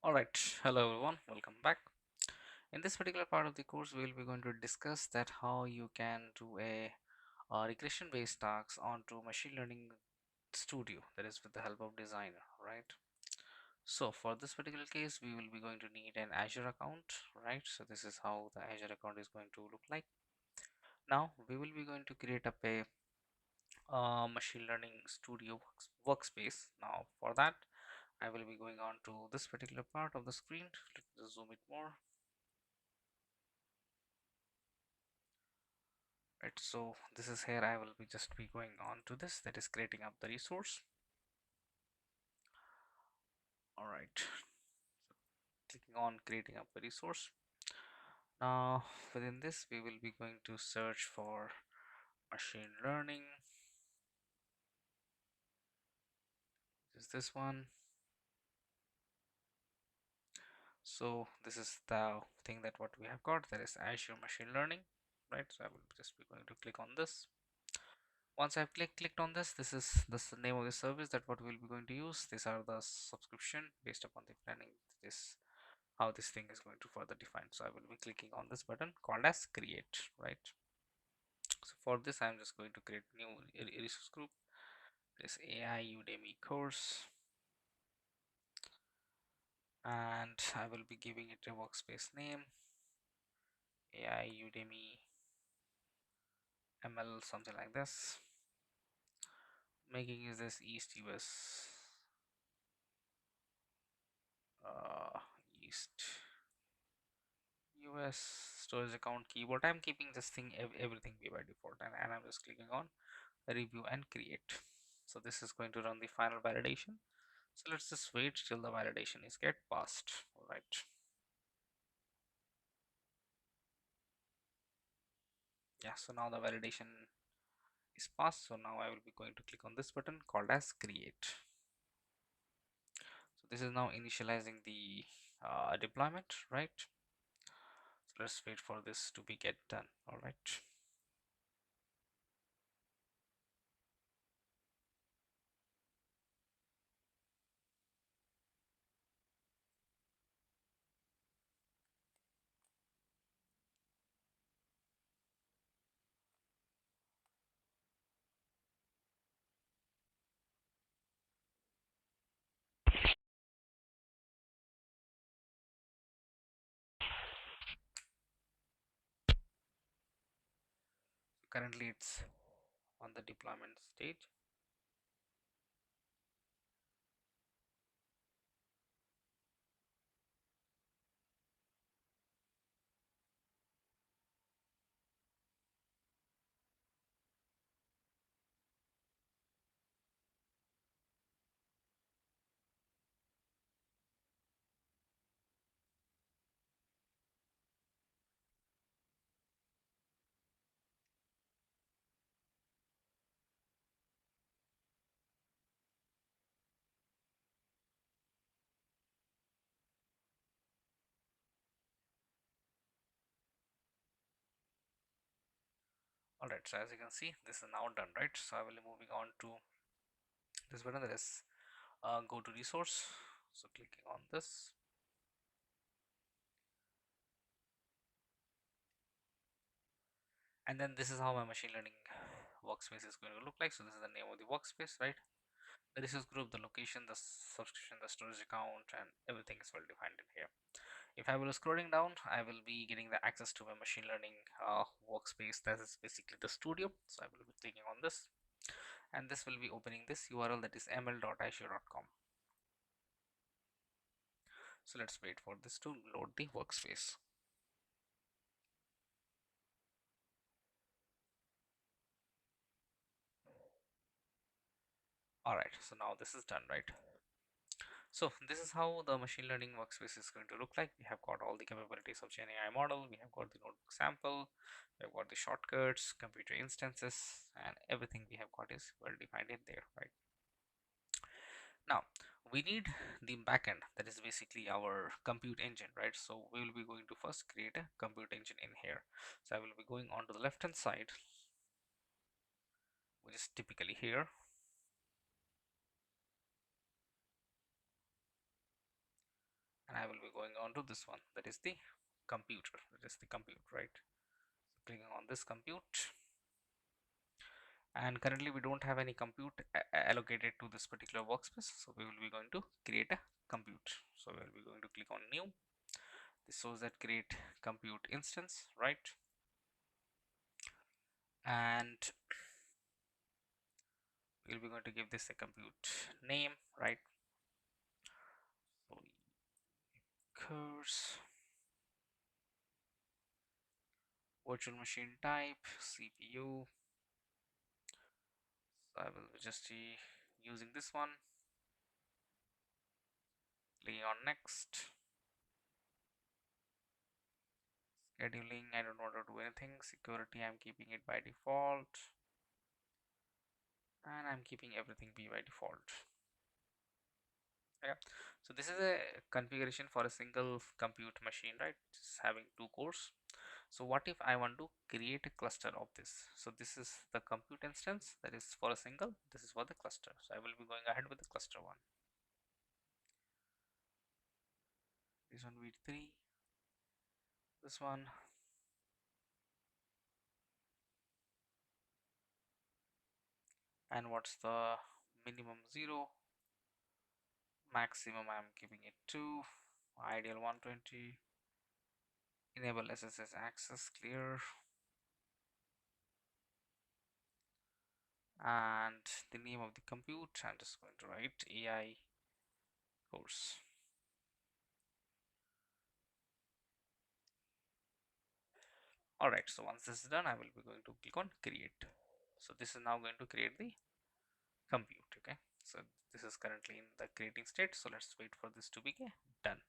All right, hello everyone, welcome back. In this particular part of the course, we will be going to discuss that how you can do a regression-based tasks onto machine learning studio, that is with the help of designer, right? So for this particular case, we will be going to need an Azure account, right? So this is how the Azure account is going to look like. Now we will be going to create up a machine learning studio workspace. Now for that, I will be going on to this particular part of the screen. Let me just zoom it more. Right, so this is here. I will be just be going on to this, that is creating up the resource. All right, clicking on creating up the resource. Now within this we will be going to search for machine learning. Is this one? So this is the thing that what we have got, that is Azure Machine Learning, right? So I will just be going to click on this. Once I've clicked on this, this is the name of the service that what we'll be going to use. These are the subscription based upon the planning, this how this thing is going to further define. So I will be clicking on this button called as create, right? So for this I'm just going to create new resource group, this AI Udemy course, and I will be giving it a workspace name, AI Udemy ML, something like this. Making is this East US, uh, East US storage account keyboard. I'm keeping this thing everything be by default, and I'm just clicking on review and create. So this is going to run the final validation. So let's just wait till the validation is get passed. All right. Yeah, so now the validation is passed. So now I will be going to click on this button called as create. So this is now initializing the deployment, right? So let's wait for this to be get done. All right. Currently it's on the deployment stage. All right. So as you can see, this is now done, right? So I will be moving on to this button, that is go to resource. So clicking on this, and then this is how my machine learning workspace is going to look like. So this is the name of the workspace, right? The resource group, the location, the subscription, the storage account, and everything is well defined in here. If I will scrolling down, I will be getting the access to my machine learning workspace, that is basically the studio. So I will be clicking on this, and this will be opening this URL, that is ml.azure.com. So let's wait for this to load the workspace. All right, so now this is done, right? So this is how the machine learning workspace is going to look like. We have got all the capabilities of Gen AI model, we have got the notebook sample, we have got the shortcuts, computer instances, and everything we have got is well defined in there, right? Now we need the backend, that is basically our compute engine, right? So we will be going to first create a compute engine in here. So I will be going on to the left hand side, which is typically here, and will be going on to this one, that is the computer, that is the compute, right? Clicking on this compute, and currently we don't have any compute allocated to this particular workspace, so we will be going to create a compute. So we will be going to click on new. This shows that create compute instance, right? And we'll be going to give this a compute name, right? So course virtual machine type CPU. So I will just be using this one. Clicking on next. Scheduling, I don't want to do anything. Security, I'm keeping it by default, and I'm keeping everything be by default. Yeah, so this is a configuration for a single compute machine, right? It's having two cores. So what if I want to create a cluster of this? So this is the compute instance, that is for a single, this is for the cluster. So I will be going ahead with the cluster one. This one v3, this one, and what's the minimum? 0, maximum I'm keeping it 2, ideal 120, enable SSH access, clear, and the name of the compute, I'm just going to write AI course. Alright, so once this is done, I will be going to click on create. So this is now going to create the compute. Okay, so this is currently in the creating state, so let's wait for this to be done.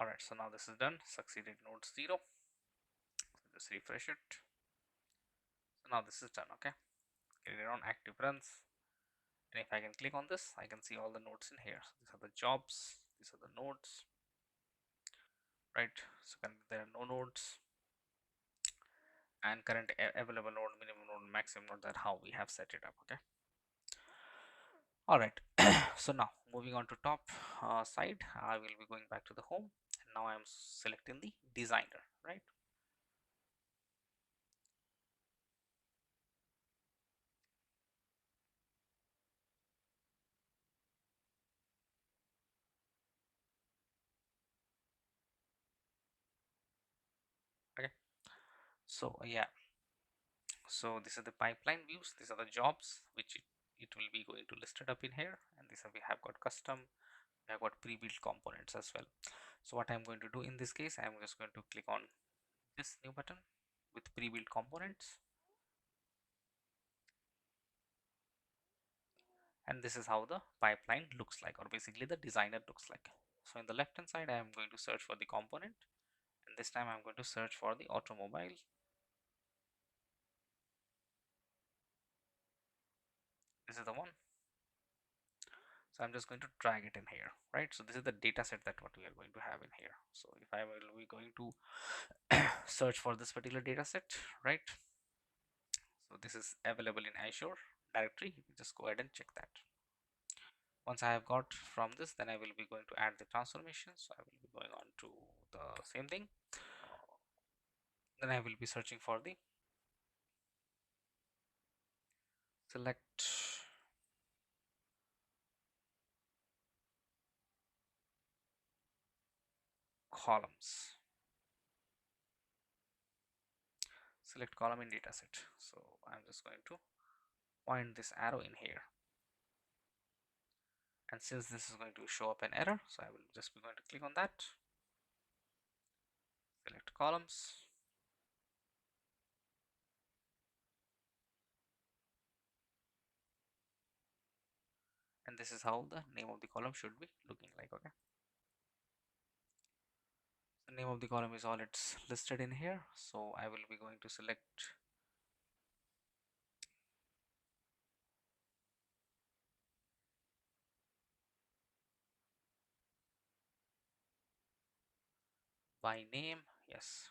Alright, so now this is done, succeeded node 0. So just refresh it. So now this is done. Okay, created on active runs, and if I can click on this, I can see all the nodes in here. So these are the jobs, these are the nodes, right? So currently there are no nodes, and current available node, minimum node, maximum node, that how we have set it up. Okay, all right. So now moving on to top side, I will be going back to the home, and now I'm selecting the designer, right? Okay, so yeah, so this is the pipeline views, these are the jobs which it will be going to listed up in here, and these are, we have got custom, we have got pre-built components as well. So what I'm going to do in this case, I'm just going to click on this new button with pre-built components, and this is how the pipeline looks like, or basically the designer looks like. So in the left hand side, I am going to search for the component, and this time I'm going to search for the automobile. This is the one. So I'm just going to drag it in here, right? So this is the data set that what we are going to have in here. So if I will be going to search for this particular data set, right? So this is available in Azure directory. You can just go ahead and check that. Once I have got from this, then I will be going to add the transformation. So I will be going on to the same thing. Then I will be searching for the select columns, select column in dataset. So I'm just going to point this arrow in here, and since this is going to show up an error, so I will just be going to click on that, select columns, and this is how the name of the column should be looking like. Okay, the name of the column is all it's listed in here, so I will be going to select by name. Yes.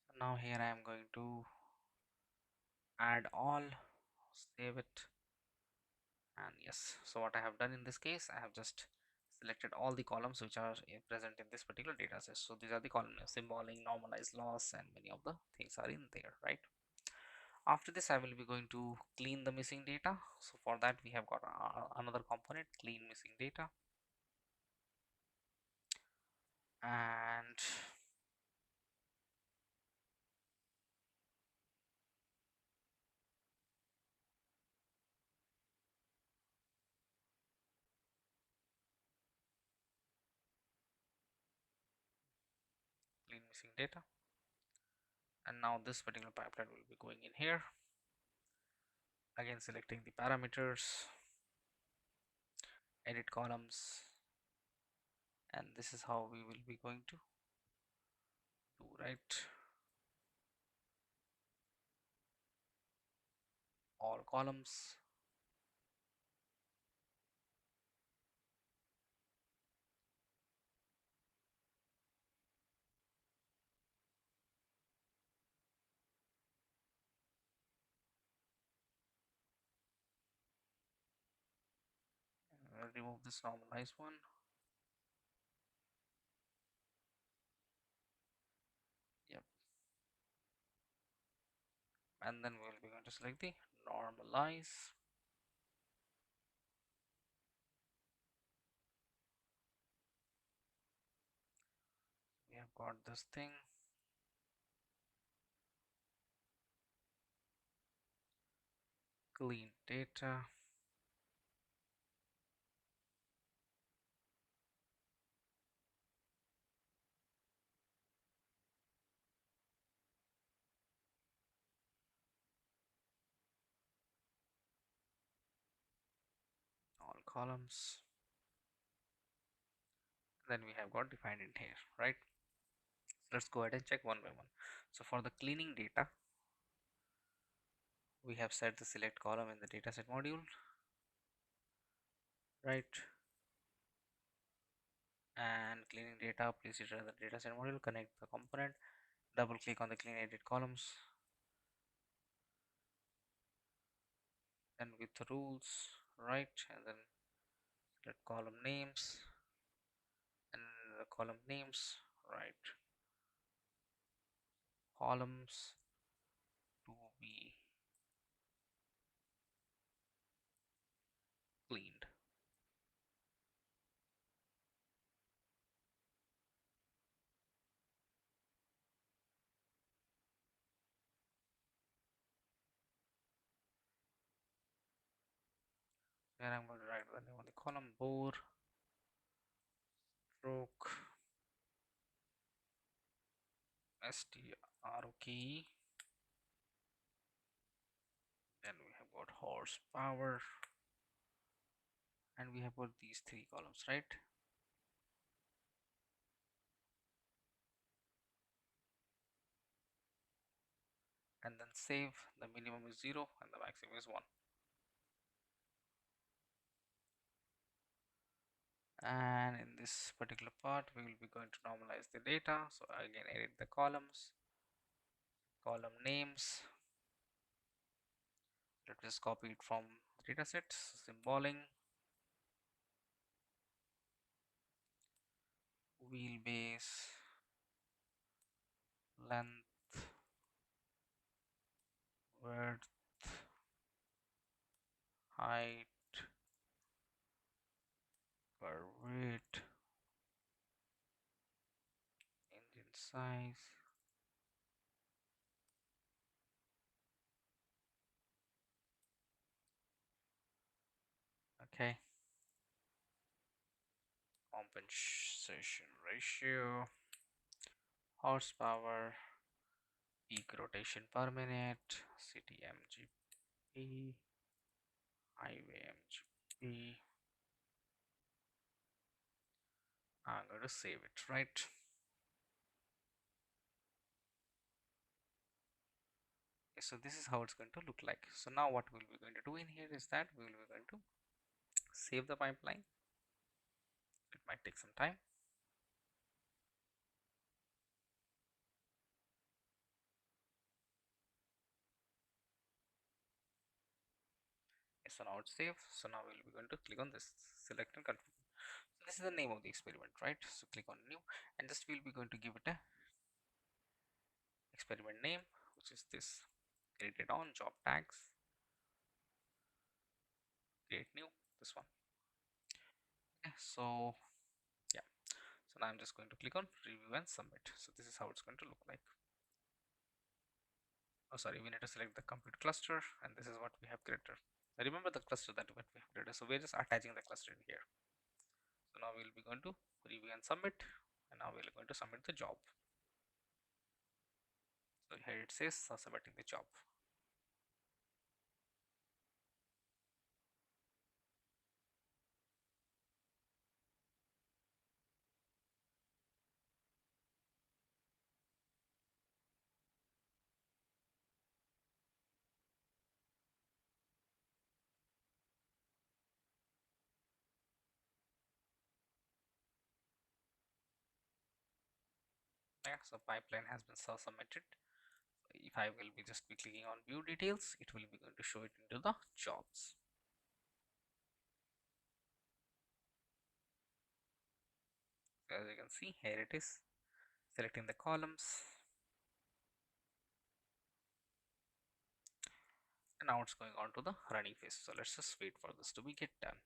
So now here I am going to add all, save it, and yes. So what I have done in this case, I have just selected all the columns which are present in this particular data set. So these are the columns: symboling, normalized, loss, and many of the things are in there, right? After this I will be going to clean the missing data. So for that we have got another component, clean missing data, and clean missing data. And now this particular pipeline will be going in here, again selecting the parameters, edit columns, and this is how we will be going to do, right? All columns, remove this normalized one. Yep. And then we will be going to select the normalize. We have got this thing, clean data, all columns. Then we have got defined in here, right? Let's go ahead and check one by one. So for the cleaning data, we have set the select column in the dataset module, right? And cleaning data, place it in the dataset module, connect the component, double click on the clean edit columns, then with the rules, right? And then select column names, and the column names, right? Columns to be cleaned. Here I'm going to write the name of the column, bore stroke stroke. Then we have got horsepower, and we have got these three columns, right? And then save. The minimum is 0 and the maximum is 1. And in this particular part we will be going to normalize the data. So again, edit the columns, column names. Let's just copy it from the dataset. Symboling, wheelbase, length, width, height, per weight, engine size. Okay, compensation ratio, horsepower, peak rotation per minute, city mgp, highway mgp. I'm going to save it, right? Okay, so this is how it's going to look like. So now what we'll be going to do in here is that we will be going to save the pipeline. It might take some time. So now it's saved. So now we'll be going to click on this, select and confirm. So this is the name of the experiment, right? So click on new, and just we'll be going to give it a experiment name, which is this. Create it on job tags, create new, this one. Okay, so yeah, so now I'm just going to click on review and submit. So this is how it's going to look like. Oh sorry, we need to select the compute cluster, and this is what we have created. Remember the cluster that what we have created, so we're just attaching the cluster in here. So now we'll be going to review and submit, and now we're going to submit the job. So here it says submitting the job. Yeah, so pipeline has been submitted. If I will be just be clicking on view details, it will be going to show it into the jobs. As you can see, here it is, selecting the columns, and now it's going on to the running phase. So let's just wait for this to be get done.